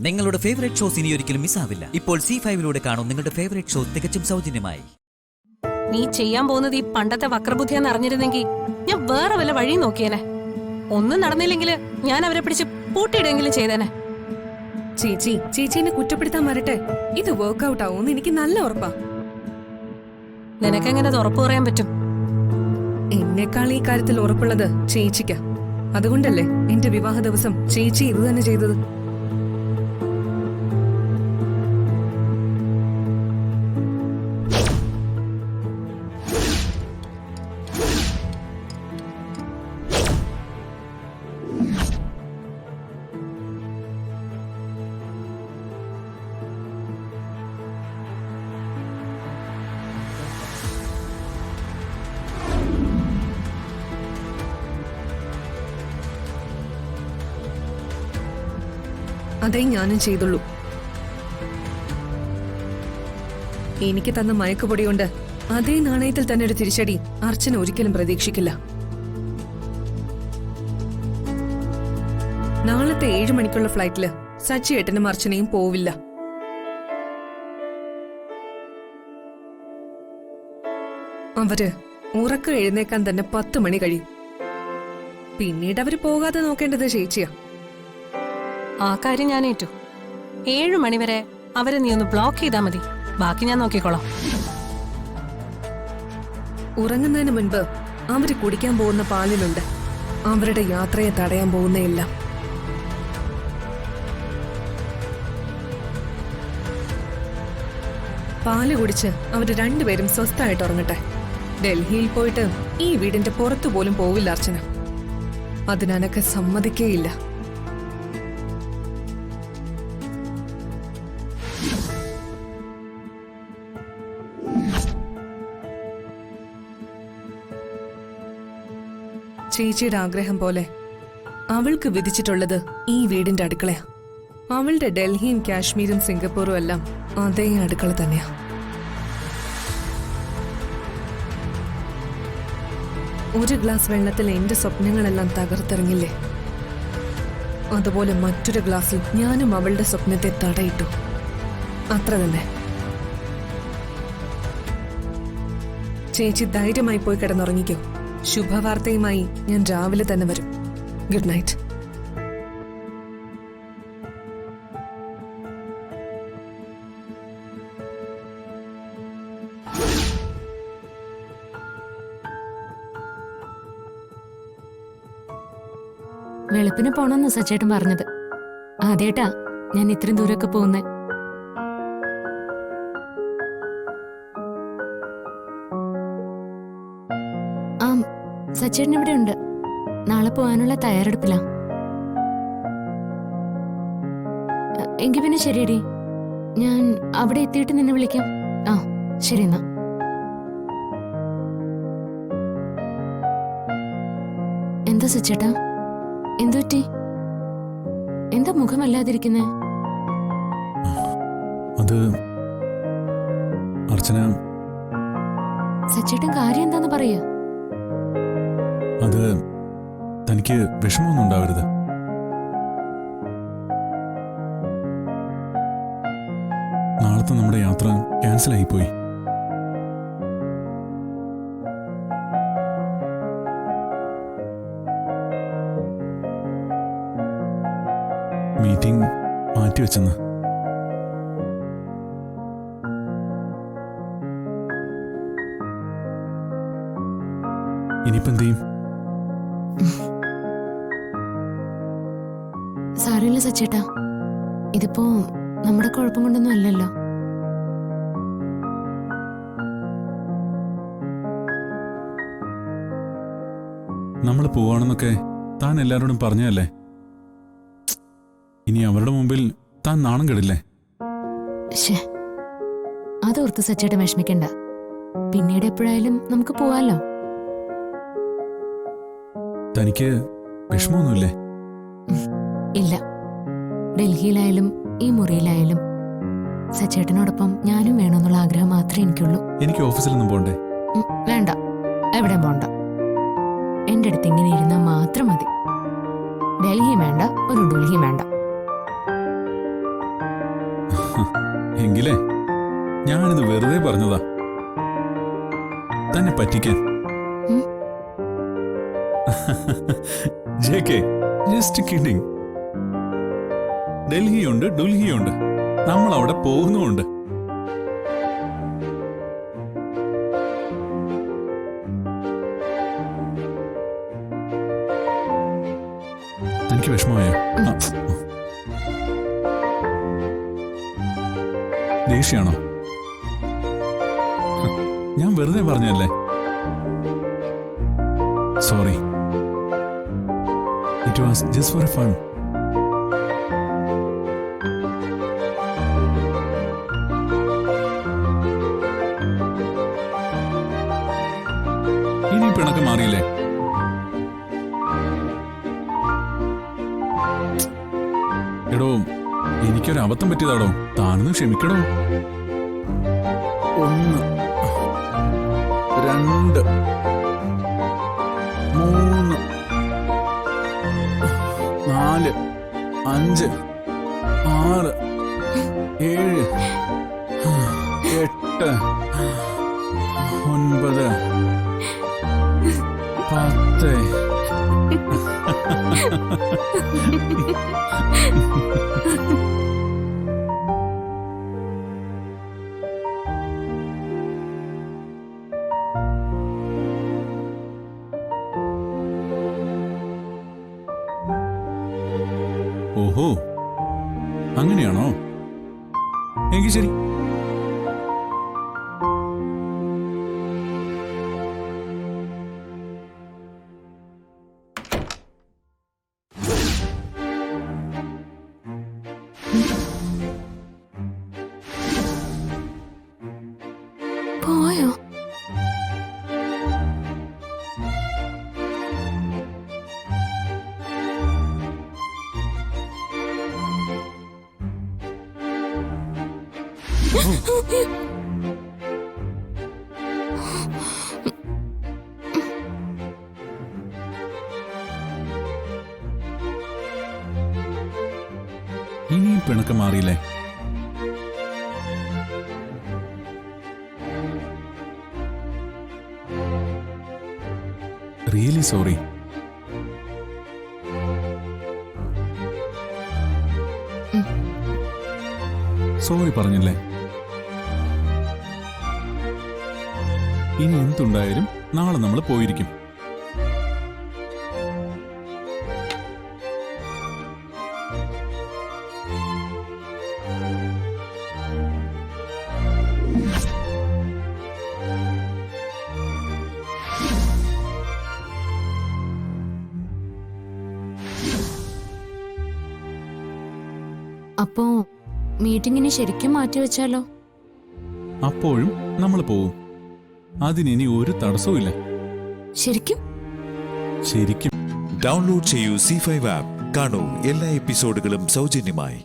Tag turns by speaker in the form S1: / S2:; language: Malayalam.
S1: നിങ്ങളുടെ ഫേവറേറ്റ് ഷോസ് ഇനി ഒരിക്കലും മിസ്സാവില്ല. ഇപ്പോൾ C5 കാണും നിങ്ങളുടെ ഫേവറേറ്റ് ഷോ തികച്ചും സൗജന്യമായി.
S2: നീ ചെയ്യാൻ പോകുന്നത് ഈ പണ്ടത്തെ വക്രബുദ്ധിയാന്ന് അറിഞ്ഞിരുന്നെങ്കിൽ ഞാൻ വേറെ വല്ല വഴി നോക്കിയേനെ. ഒന്നും നടന്നില്ലെങ്കിൽ ഞാൻ അവരെ പിടിച്ച് പൂട്ടിയിടെങ്കിലും ചെയ്തേനെ.
S3: ചേച്ചീനെ കുറ്റപ്പെടുത്താൻ വരട്ടെ, ഇത് വർക്ക്ഔട്ട് ആവുമെന്ന് എനിക്ക് നല്ല ഉറപ്പാ.
S2: നിനക്കെങ്ങനെ അത് ഉറപ്പ് പറയാൻ പറ്റും?
S3: എന്നെക്കാൾ ഈ കാര്യത്തിൽ ഉറപ്പുള്ളത് ചേച്ചിക്കാ. അതുകൊണ്ടല്ലേ എന്റെ വിവാഹ ദിവസം ചേച്ചി ഇത് തന്നെ ചെയ്തത്. അതേ ഞാനും ചെയ്തുള്ളൂ. എനിക്ക് തന്ന മയക്കുപൊടി കൊണ്ട് അതേ നാണയത്തിൽ തന്നെ ഒരു തിരിച്ചടി അർച്ചന ഒരിക്കലും പ്രതീക്ഷിക്കില്ല. നാളത്തെ 7 മണിക്കുള്ള ഫ്ലൈറ്റില് സച്ചി ഏട്ടനും അർച്ചനയും പോവില്ല. അവര് ഉറക്കം എഴുന്നേക്കാൻ തന്നെ 10 മണി കഴിയും. പിന്നീട് അവര് പോകാതെ നോക്കേണ്ടത് ചേച്ചിയാ.
S2: ആ കാര്യം ഞാൻ ഏറ്റു. 7 മണിവരെ അവരെ നീ ഒന്ന് ബ്ലോക്ക് ചെയ്താൽ മതി, ബാക്കി ഞാൻ നോക്കിക്കോളാം.
S3: ഉറങ്ങുന്നതിന് മുൻപ് അവര് കുടിക്കാൻ പോകുന്ന പാലിലുണ്ട് അവരുടെ യാത്രയെ തടയാൻ പോകുന്നയെല്ലാം. പാല് കുടിച്ച് അവര് രണ്ടുപേരും സ്വസ്ഥമായിട്ട് ഉറങ്ങട്ടെ. ഡൽഹിയിൽ പോയിട്ട് ഈ വീടിന്റെ പുറത്തു പോലും പോവില്ല അർച്ചന. അതിനൊക്കെ സമ്മതിക്കേയില്ല. ചേച്ചിയുടെ ആഗ്രഹം പോലെ അവൾക്ക് വിധിച്ചിട്ടുള്ളത് ഈ വീടിന്റെ അടുക്കളയാ. അവളുടെ ഡൽഹിയും കാശ്മീരും സിംഗപ്പൂറും എല്ലാം അതേ അടുക്കള തന്നെയാ. ഒരു ഗ്ലാസ് വെള്ളത്തിൽ എന്റെ സ്വപ്നങ്ങളെല്ലാം തകർത്തിറങ്ങില്ലേ, അതുപോലെ മറ്റൊരു ഗ്ലാസ്സിൽ ഞാനും അവളുടെ സ്വപ്നത്തെ തടയിട്ടു. അത്ര തന്നെ. ചേച്ചി ധൈര്യമായി പോയി കിടന്നുറങ്ങിക്കോ. ശുഭവാർത്തയുമായി ഞാൻ രാവിലെ തന്നെ വരും. Good night.
S4: വെളുപ്പിന് പോണെന്ന് സച്ചേട്ടൻ പറഞ്ഞത്. ആദ്യേട്ടാ ഞാൻ ഇത്രയും ദൂരമൊക്കെ പോകുന്നേ. സച്ചേട്ടൻ ഇവിടെ ഉണ്ട്. നാളെ പോകാനുള്ള തയ്യാറെടുപ്പിലാ. എങ്കിൽ പിന്നെ ശരിയടി, ഞാൻ അവിടെ എത്തിയിട്ട് നിന്നെ വിളിക്കാം. ആ ശരി എന്നാ. എന്താ സച്ചേട്ടാ, എന്തു പറ്റി? എന്താ മുഖമല്ലാതിരിക്കുന്നേ?
S5: അത് അർച്ചന,
S4: സച്ചേട്ടൻ കാര്യം എന്താന്ന് പറയാ.
S5: അത് തനിക്ക് വിഷമമൊന്നും ഉണ്ടാവരുത്. നാളത്തെ നമ്മുടെ യാത്ര ക്യാൻസൽ ആയിപ്പോയി. മീറ്റിംഗ് മാറ്റിവെച്ചെന്ന്. ഇനിയിപ്പോ എന്ത് ചെയ്യും?
S4: സാരമില്ല സച്ചേട്ടാ, ഇതിപ്പോ നമ്മുടെ കുഴപ്പം കൊണ്ടൊന്നും അല്ലല്ലോ.
S5: നമ്മൾ പോവാണെന്നൊക്കെ താൻ എല്ലാവരോടും പറഞ്ഞല്ലേ. ഇനി അവരുടെ മുമ്പിൽ താൻ നാണം കെടില്ലേ?
S4: അതോർത്ത് സച്ചേട്ടൻ വിഷമിക്കണ്ട. പിന്നീട് എപ്പോഴായാലും നമുക്ക് പോവാലോ.
S5: തനിക്ക് വിഷമമൊന്നുമില്ലേ?
S4: ഇല്ല, ഡൽഹിയിലായാലും ഈ മുറിയിലായാലും സച്ചേട്ടനോടൊപ്പം ഞാനും വേണമെന്നുള്ള ആഗ്രഹം മാത്രമേ എനിക്കുള്ളൂ.
S5: എനിക്ക് ഓഫീസിലൊന്നും പോണ്ടേ?
S4: വേണ്ട, എവിടെയും പോണ്ട. എന്റെ അടുത്ത് ഇങ്ങനെ ഇരുന്നാൽ മാത്രം മതി. ഡൽഹി വേണ്ട, ഒരു ഡൽഹി വേണ്ട.
S5: എങ്കിലേ ഞാനിത് വെറുതെ പറഞ്ഞതാ, തന്നെ പറ്റിക്കാൻ.
S4: ഉം.
S5: JK, just kidding. ഡൽഹിയുണ്ട്, ഡുൽഹിയുണ്ട്, നമ്മൾ അവിടെ പോകുന്നുമുണ്ട്. എനിക്ക് വിഷമമായോ? ദേഷ്യാണോ? ഞാൻ വെറുതെ പറഞ്ഞല്ലേ. Sorry, it was just for fun. ഇനി പിണക്കം മാറിയില്ലേ? എടോ, എനിക്കൊരു അബദ്ധം പറ്റിയതാടോ, താനൊന്ന് ക്ഷമിക്കടോ. 1 2 3 4 5 6 7 8 9 10. ഓഹോ, അങ്ങനെയാണോ? എങ്കിൽ ശരി.
S4: പോയോ?
S5: ഇനിയും പിണക്കം മാറിയില്ലേ? Really sorry. സോറി പറഞ്ഞില്ലേ? ഇനി എന്തുണ്ടായാലും നാളെ നമ്മൾ പോയിരിക്കും.
S4: അപ്പോ മീറ്റിംഗിന് ശരിക്കും മാറ്റിവെച്ചാലോ?
S5: അപ്പോഴും നമ്മൾ പോവും. അതിനി ഒരു തടസ്സവും
S4: ശരിക്കും?
S5: ശരിക്കും.
S6: ഡൗൺലോഡ് ചെയ്യൂ C5 ആപ്പ്. കാണൂ എല്ലാ എപ്പിസോഡുകളും സൗജന്യമായി.